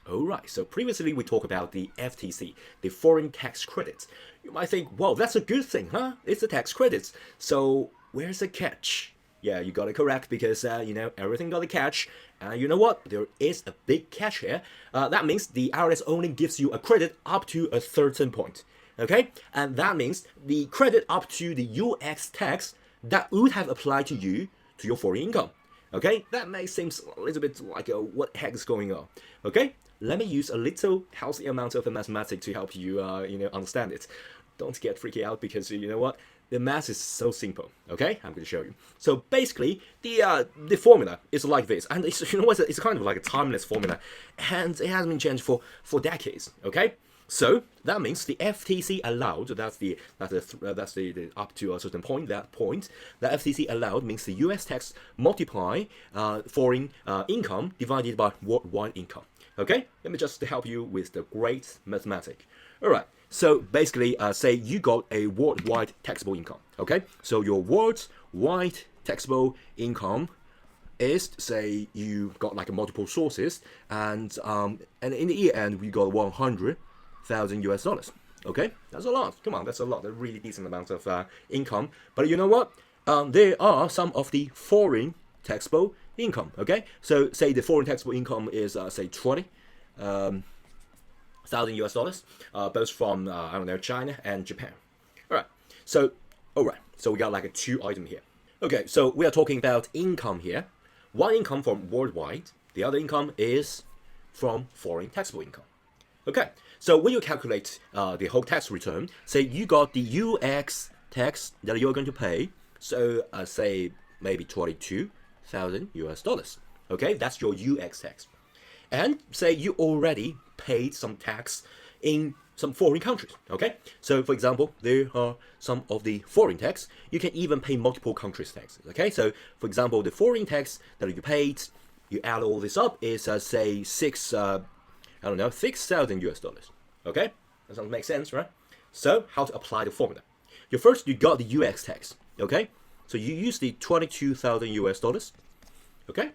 Alright, so previously we talked about the FTC, the foreign tax credits. You might think, well, that's a good thing, huh? It's the tax credits. So where's the catch? Yeah, you got it correct because, everything got a catch. You know what? There is a big catch here. That means the IRS only gives you a credit up to a certain point. Okay? And that means the credit up to the US tax that would have applied to you to your foreign income. Okay? That may seem a little bit like what the heck is going on. Okay? Let me use a little healthy amount of mathematics to help you, understand it. Don't get freaky out because you know what? The math is so simple. Okay, I'm going to show you. So basically, the formula is like this, and it's it's kind of like a timeless formula, and it has been changed for decades. Okay, so that means the FTC allowed. That's the up to a certain point. That FTC allowed means the U.S. tax multiply foreign income divided by worldwide income. Okay, let me just help you with the great mathematics. All right, so basically, say you got a worldwide taxable income. Okay, so your worldwide taxable income is, say, you got like multiple sources, and in the year end, we got $100,000. Okay, that's a lot. Come on, that's a lot. That's a really decent amount of income. But you know what? There are some of the foreign taxable income. Okay, so say the foreign taxable income is say $20,000, both from China and Japan. All right, so we got like two items here. Okay, so we are talking about income here. One income from worldwide, the other income is from foreign taxable income. Okay, so when you calculate the whole tax return, say you got the US tax that you're going to pay, so say maybe $22,000. Okay, that's your US tax. And say you already paid some tax in some foreign countries. Okay, so for example, there are some of the foreign tax. You can even pay multiple countries' taxes. Okay, so for example, the foreign tax that you paid, you add all this up is say $6,000. Okay, that sounds make sense, right? So how to apply the formula? You got the US tax. Okay, so you use the $22,000. Okay,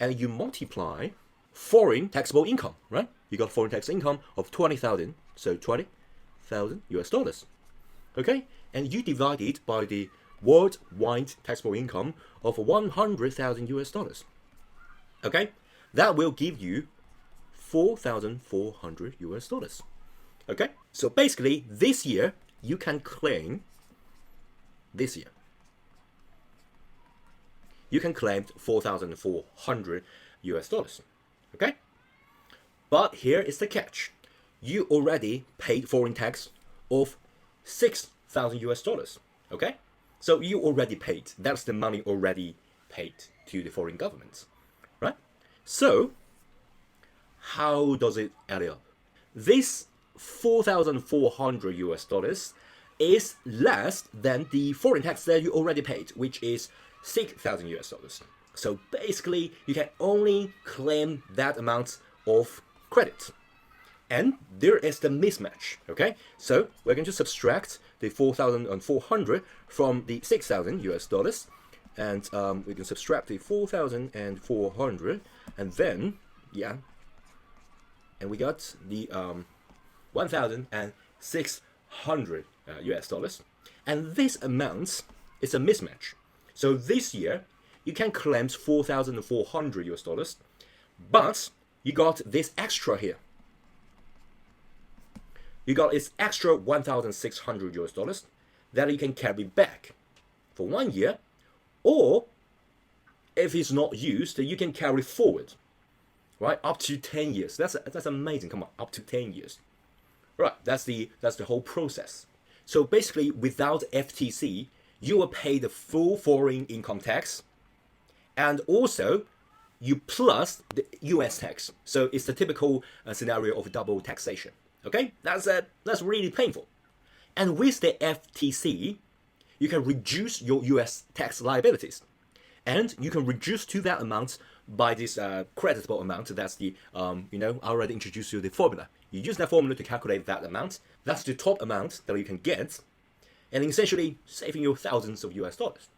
and you multiply foreign taxable income, right? You got foreign tax income of 20,000, so $20,000. Okay, and you divide it by the worldwide taxable income of $100,000. Okay, that will give you $4,400. Okay, so basically this year you can claim $4,400. Okay, but here is the catch: you already paid foreign tax of $6,000. Okay, so you already paid. That's the money already paid to the foreign government, right? So how does it add up? This $4,400 is less than the foreign tax that you already paid, which is $6,000. So basically, you can only claim that amount of credit. And there is the mismatch, okay? So we're going to subtract the 4,400 from the $6,000, and we can subtract the 4,400, and then, and we got the $1,600, and this amount is a mismatch. So this year, you can claim $4,400, but you got this extra here. You got this extra $1,600 that you can carry back for 1 year, or if it's not used, you can carry forward, right, up to 10 years. That's amazing. Come on, up to 10 years. Right, that's the whole process. So basically, without FTC, you will pay the full foreign income tax, and also you plus the US tax. So it's the typical scenario of double taxation. Okay, that's really painful. And with the FTC, you can reduce your US tax liabilities, and you can reduce to that amount by this creditable amount. That's the I already introduced you the formula. You use that formula to calculate that amount. That's the top amount that you can get, and essentially saving you thousands of US dollars.